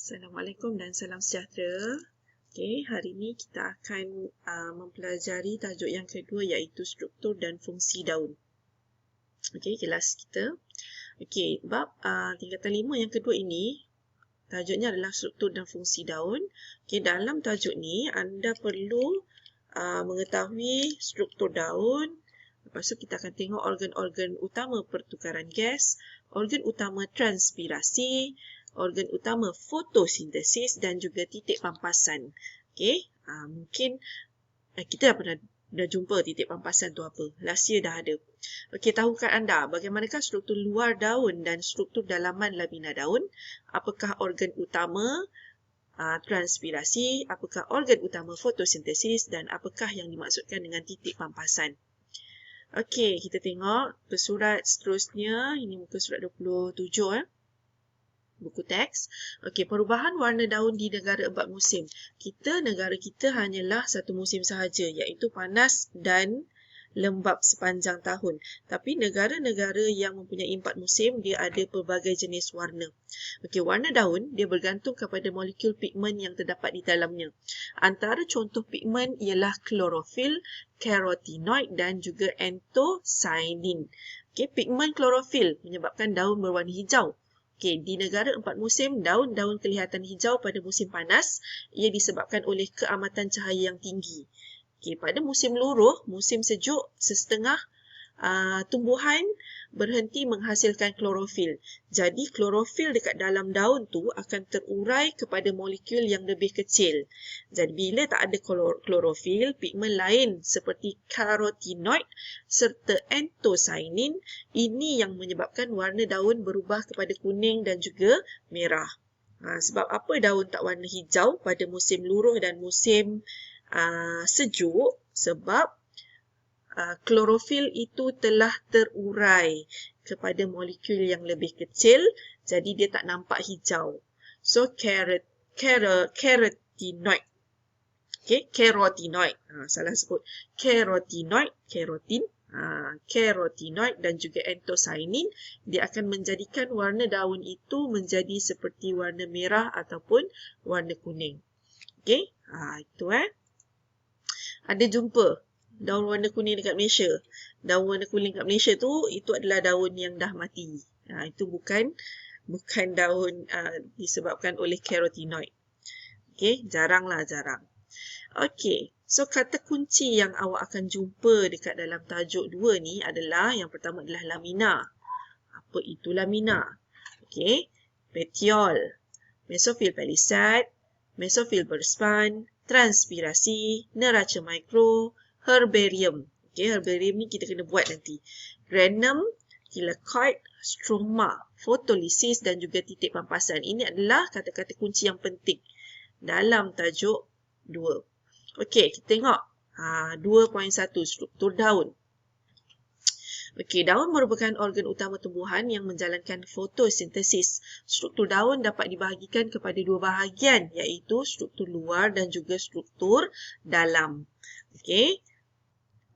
Assalamualaikum dan salam sejahtera. Okey, hari ini kita akan mempelajari tajuk yang kedua iaitu struktur dan fungsi daun. Okey, kelas kita. Okey, bab tingkatan 5 yang kedua ini tajuknya adalah struktur dan fungsi daun. Okey, dalam tajuk ni anda perlu mengetahui struktur daun. Lepas tu kita akan tengok organ-organ utama pertukaran gas, organ utama transpirasi, organ utama fotosintesis dan juga titik pampasan. Okey, mungkin kita dah jumpa titik pampasan tu apa. Last year dah ada. Okey, tahukah anda bagaimanakah struktur luar daun dan struktur dalaman lamina daun? Apakah organ utama transpirasi, apakah organ utama fotosintesis dan apakah yang dimaksudkan dengan titik pampasan? Okey, kita tengok surat seterusnya. Ini muka surat 27 buku teks. Okey, perubahan warna daun di negara 4 musim. Negara kita hanyalah satu musim sahaja iaitu panas dan lembap sepanjang tahun. Tapi negara-negara yang mempunyai 4 musim dia ada pelbagai jenis warna. Okey, warna daun dia bergantung kepada molekul pigmen yang terdapat di dalamnya. Antara contoh pigmen ialah klorofil, carotenoid dan juga anthocyanin. Okey, pigmen klorofil menyebabkan daun berwarna hijau. Okey, di negara 4 musim, daun-daun kelihatan hijau pada musim panas. Ia disebabkan oleh keamatan cahaya yang tinggi. Okey, pada musim luruh, musim sejuk, setengah tumbuhan berhenti menghasilkan klorofil. Jadi, klorofil dekat dalam daun tu akan terurai kepada molekul yang lebih kecil. Jadi, bila tak ada klorofil, pigmen lain seperti carotenoid serta anthocyanin, ini yang menyebabkan warna daun berubah kepada kuning dan juga merah. Sebab apa daun tak warna hijau pada musim luruh dan musim sejuk? Sebab klorofil itu telah terurai kepada molekul yang lebih kecil, jadi dia tak nampak hijau. So, carotenoid. Okay, carotenoid. Salah sebut. Carotenoid, carotenoid dan juga anthocyanin, dia akan menjadikan warna daun itu menjadi seperti warna merah ataupun warna kuning. Okay, itu Ada jumpa daun warna kuning dekat Malaysia. Daun warna kuning dekat Malaysia tu, itu adalah daun yang dah mati. Itu bukan daun disebabkan oleh carotenoid. Okey, jarang. Okey, so kata kunci yang awak akan jumpa dekat dalam tajuk 2 ni adalah, yang pertama adalah lamina. Apa itu lamina? Okey, petiol, mesofil palisade, mesofil berspan, transpirasi, neraca mikro, herbarium. Okey, herbarium ni kita kena buat nanti. Granum, thylakoid, stroma, fotolisis dan juga titik pampasan. Ini adalah kata-kata kunci yang penting dalam tajuk 2. Okey, kita tengok 2.1 struktur daun. Okey, daun merupakan organ utama tumbuhan yang menjalankan fotosintesis. Struktur daun dapat dibahagikan kepada dua bahagian iaitu struktur luar dan juga struktur dalam. Okey.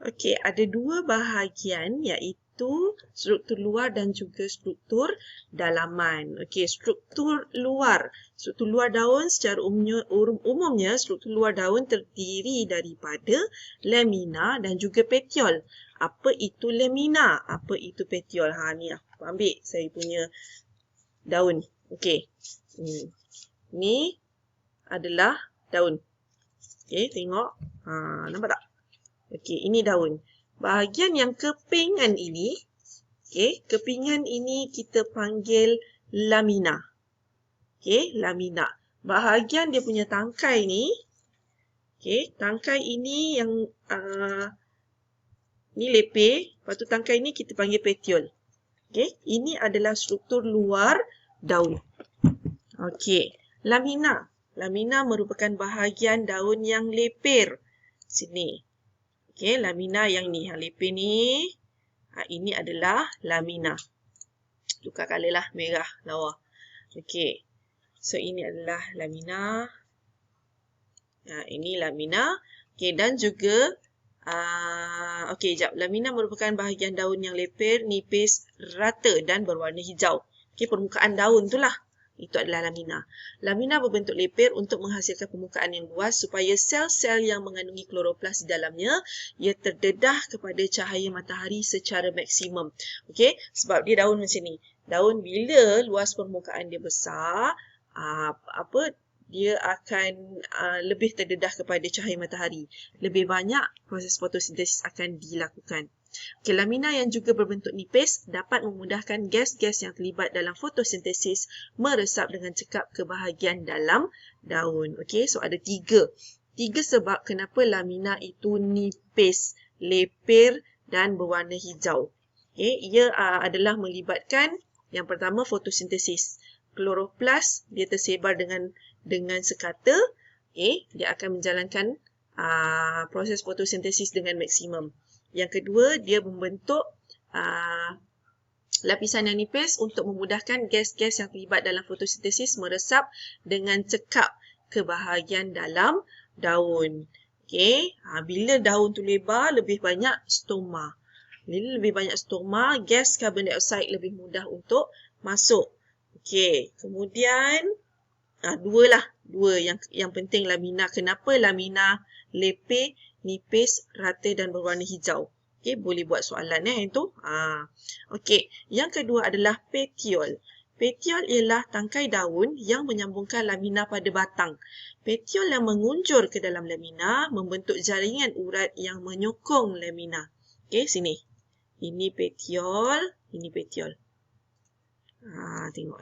Okey, ada dua bahagian iaitu struktur luar dan juga struktur dalaman. Okey, struktur luar. Struktur luar daun secara umumnya struktur luar daun terdiri daripada lamina dan juga petiol. Apa itu lamina? Apa itu petiol? Ni aku ambil saya punya daun. Okey. Ni adalah daun. Okey, tengok. Nampak tak? Okey, ini daun. Bahagian yang kepingan ini, kepingan ini kita panggil lamina. Okey, lamina. Bahagian dia punya tangkai ni, tangkai ini yang ni lepir, lepas tu tangkai ni kita panggil petiol. Okey, ini adalah struktur luar daun. Okey, lamina. Lamina merupakan bahagian daun yang lepir. Sini. Okey, lamina yang ni, lepir ni. Ini adalah lamina. Tukar colour lah, merah lawa. Okey. So, ini adalah lamina. Ini lamina. Okey, dan juga lamina merupakan bahagian daun yang lepir, nipis, rata dan berwarna hijau. Okey, permukaan daun tu lah. Itu adalah lamina. Lamina berbentuk lepir untuk menghasilkan permukaan yang luas supaya sel-sel yang mengandungi kloroplas di dalamnya ia terdedah kepada cahaya matahari secara maksimum. Okey, sebab dia daun macam ni. Daun bila luas permukaan dia besar, dia akan lebih terdedah kepada cahaya matahari. Lebih banyak proses fotosintesis akan dilakukan. Okay, lamina yang juga berbentuk nipis dapat memudahkan gas-gas yang terlibat dalam fotosintesis meresap dengan cekap ke bahagian dalam daun. Okay, so ada tiga sebab kenapa lamina itu nipis, lepir dan berwarna hijau. Okay, ia adalah melibatkan yang pertama fotosintesis. Kloroplas dia tersebar dengan sekata. Okay, dia akan menjalankan proses fotosintesis dengan maksimum. Yang kedua, dia membentuk lapisan yang nipis untuk memudahkan gas-gas yang terlibat dalam fotosintesis meresap dengan cekap ke bahagian dalam daun. Okay. Bila daun tu lebar, lebih banyak stoma. Bila lebih banyak stoma, gas karbon dioksida lebih mudah untuk masuk. Okay. Kemudian, dua yang penting lamina. Kenapa lamina lepir, nipis, rata dan berwarna hijau? Okay, boleh buat soalan itu. Okey, yang kedua adalah petiol. Petiol ialah tangkai daun yang menyambungkan lamina pada batang. Petiol yang mengunjur ke dalam lamina membentuk jaringan urat yang menyokong lamina. Okey, sini. Ini petiol, ini petiol. Tengok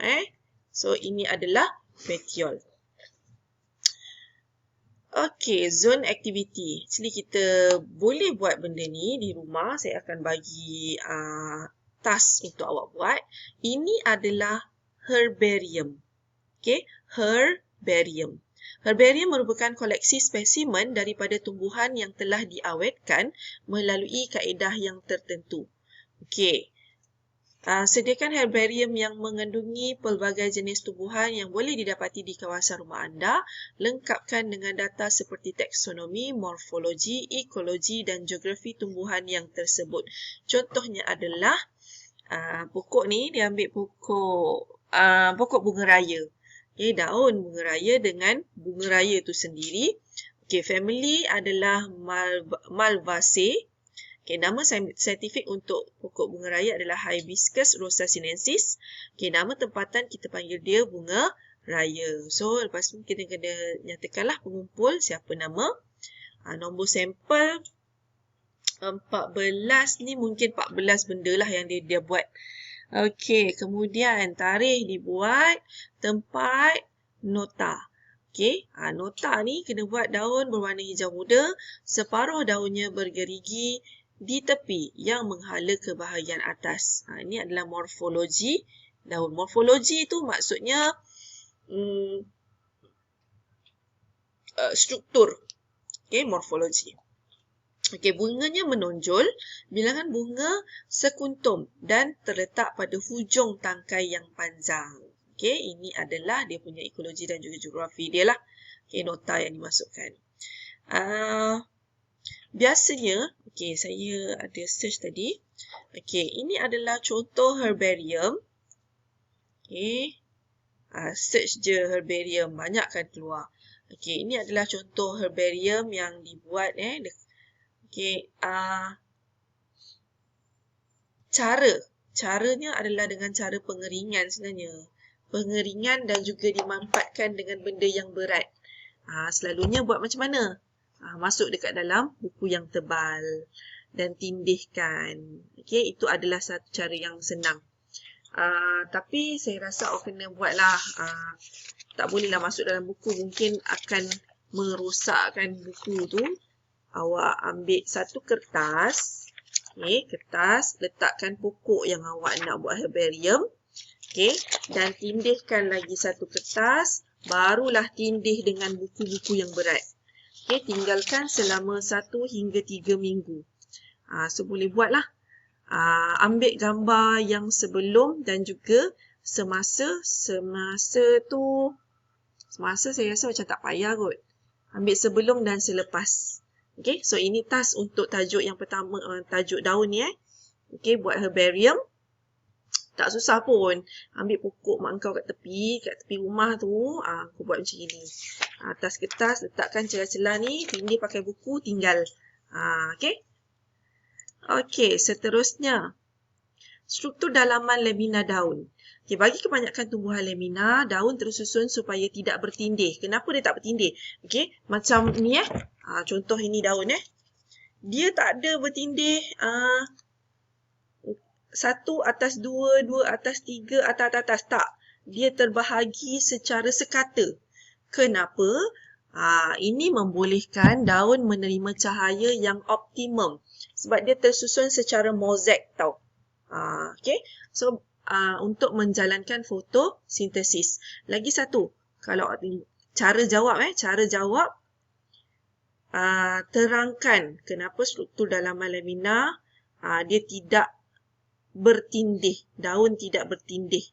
So ini adalah petiol. Okey, zone activity. Actually kita boleh buat benda ni di rumah. Saya akan bagi task untuk awak buat. Ini adalah herbarium. Okey, herbarium. Herbarium merupakan koleksi spesimen daripada tumbuhan yang telah diawetkan melalui kaedah yang tertentu. Okey. Sediakan herbarium yang mengandungi pelbagai jenis tumbuhan yang boleh didapati di kawasan rumah anda. Lengkapkan dengan data seperti taksonomi, morfologi, ekologi dan geografi tumbuhan yang tersebut. Contohnya adalah pokok ni dia ambil pokok bunga raya. Okay, daun bunga raya dengan bunga raya tu sendiri. Okay, family adalah Malvaceae. Okay, nama saintifik untuk pokok bunga raya adalah Hibiscus rosa sinensis. Okay, nama tempatan kita panggil dia bunga raya. So, lepas tu kita kena nyatakanlah pengumpul siapa nama. Nombor sampel 14 ni mungkin 14 benda lah yang dia buat. Okay, kemudian tarikh dibuat, tempat, nota. Okay, nota ni kena buat daun berwarna hijau muda, separuh daunnya bergerigi di tepi yang menghala ke bahagian atas. Ini adalah morfologi daun. Morfologi itu maksudnya struktur. Okay, morfologi. Okay, bunganya menonjol, bilangan bunga sekuntum dan terletak pada hujung tangkai yang panjang. Okay, ini adalah dia punya ekologi dan juga geografi dia lah. Okay, nota yang dimasukkan. Biasanya, okay, saya ada search tadi. Okay, ini adalah contoh herbarium. Okay, search je herbarium, banyak kan keluar. Okay, ini adalah contoh herbarium yang dibuat. Okay, caranya adalah dengan cara pengeringan sebenarnya. Pengeringan dan juga dimanfaatkan dengan benda yang berat. Selalunya buat macam mana? Masuk dekat dalam buku yang tebal dan tindihkan. Okay, itu adalah satu cara yang senang. Tapi saya rasa awak kena buatlah. Tak bolehlah masuk dalam buku. Mungkin akan merosakkan buku tu. Awak ambil satu kertas. Okay, kertas. Letakkan pokok yang awak nak buat herbarium. Okay, dan tindihkan lagi satu kertas. Barulah tindih dengan buku-buku yang berat. Okay, tinggalkan selama 1 hingga 3 minggu. So, boleh buatlah. Ambil gambar yang sebelum dan juga semasa. Semasa saya rasa macam tak payah kot. Ambil sebelum dan selepas. Okay, so ini task untuk tajuk yang pertama, tajuk daun ni. Okay, buat herbarium. Tak susah pun. Ambil pokok mak kau kat tepi rumah tu, kau buat macam ni. Atas kertas letakkan celah-celah ni, tindih pakai buku, tinggal. Okey. Okey, seterusnya. Struktur dalaman lamina daun. Okay, bagi kebanyakan tumbuhan lamina, daun tersusun supaya tidak bertindih. Kenapa dia tak bertindih? Okay, macam ni contoh ini daun Dia tak ada bertindih satu atas dua, dua atas tiga, atas. Tak. Dia terbahagi secara sekata. Kenapa? Ini membolehkan daun menerima cahaya yang optimum. Sebab dia tersusun secara mozaik tau. Okay. So, untuk menjalankan fotosintesis. Lagi satu. Kalau cara jawab, terangkan kenapa struktur dalaman lamina dia tidak bertindih, daun tidak bertindih.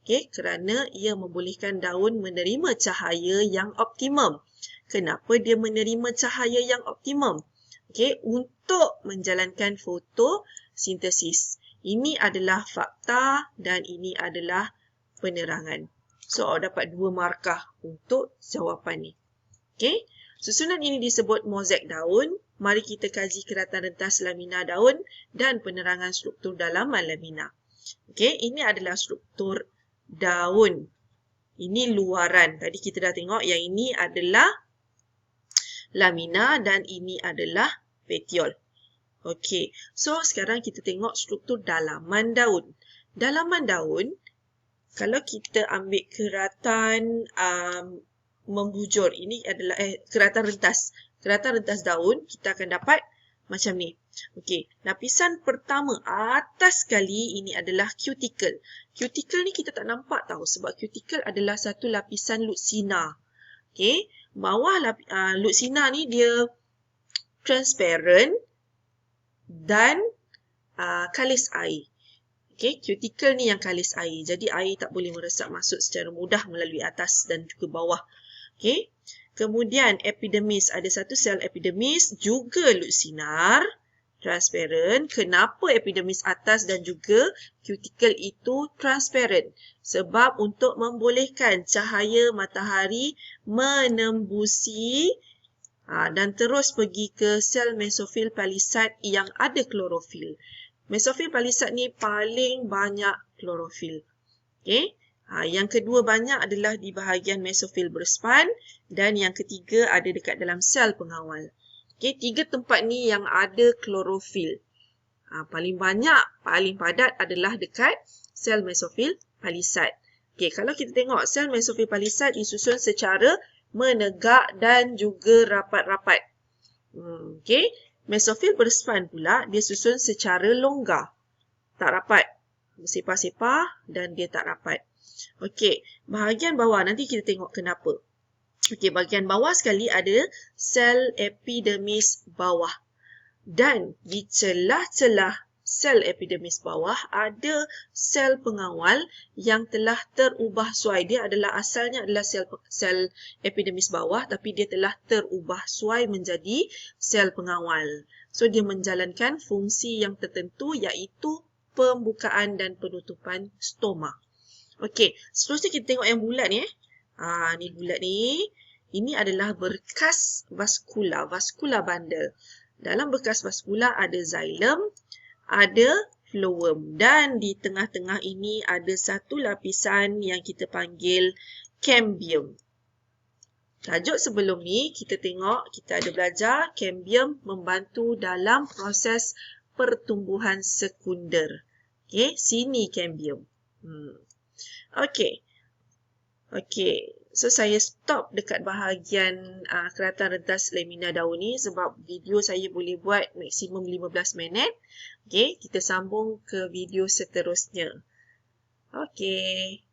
Okay, kerana ia membolehkan daun menerima cahaya yang optimum. Kenapa dia menerima cahaya yang optimum? Okay, untuk menjalankan fotosintesis. Ini adalah fakta dan ini adalah penerangan. So, awak dapat 2 markah untuk jawapan ni. Okay, susunan ini disebut mozaik daun. Mari kita kaji keratan rentas lamina daun dan penerangan struktur dalaman lamina. Okey, ini adalah struktur daun. Ini luaran. Tadi kita dah tengok yang ini adalah lamina dan ini adalah petiol. Okey, so sekarang kita tengok struktur dalaman daun. Dalaman daun, kalau kita ambil keratan membujur, ini adalah keratan rentas. Keratan rentas daun, kita akan dapat macam ni. Okey, lapisan pertama atas sekali ini adalah cuticle. Cuticle ni kita tak nampak tahu sebab cuticle adalah satu lapisan lutsina. Okey, bawah lutsina ni dia transparent dan kalis air. Okey, cuticle ni yang kalis air. Jadi air tak boleh meresap masuk secara mudah melalui atas dan juga bawah. Okey. Kemudian epidermis, ada satu sel epidermis juga lutsinar, transparent. Kenapa epidermis atas dan juga cuticle itu transparent? Sebab untuk membolehkan cahaya matahari menembusi dan terus pergi ke sel mesofil palisad yang ada klorofil. Mesofil palisad ni paling banyak klorofil. Okey. Yang kedua banyak adalah di bahagian mesofil berspan dan yang ketiga ada dekat dalam sel pengawal. Okey, 3 tempat ni yang ada klorofil. Paling banyak, paling padat adalah dekat sel mesofil palisad. Okey, kalau kita tengok sel mesofil palisad disusun secara menegak dan juga rapat-rapat. Okey, mesofil berspan pula dia susun secara longgar. Tak rapat. Bersepah-sepah dan dia tak rapat. Okey, bahagian bawah nanti kita tengok kenapa. Okey, bahagian bawah sekali ada sel epidermis bawah. Dan di celah-celah sel epidermis bawah ada sel pengawal yang telah terubah suai. Dia adalah asalnya adalah sel epidermis bawah tapi dia telah terubah suai menjadi sel pengawal. So dia menjalankan fungsi yang tertentu iaitu pembukaan dan penutupan stoma. Okey, seterusnya kita tengok yang bulat ni. Ni bulat ni. Ini adalah berkas vaskula, vascular bundle. Dalam berkas vaskula ada xylem, ada phloem dan di tengah-tengah ini ada satu lapisan yang kita panggil cambium. Tajuk sebelum ni kita tengok, kita ada belajar cambium membantu dalam proses pertumbuhan sekunder. Okey, sini cambium. Okey. So saya stop dekat bahagian keratan rentas lamina daun ni sebab video saya boleh buat maksimum 15 minit. Okey, kita sambung ke video seterusnya. Okey.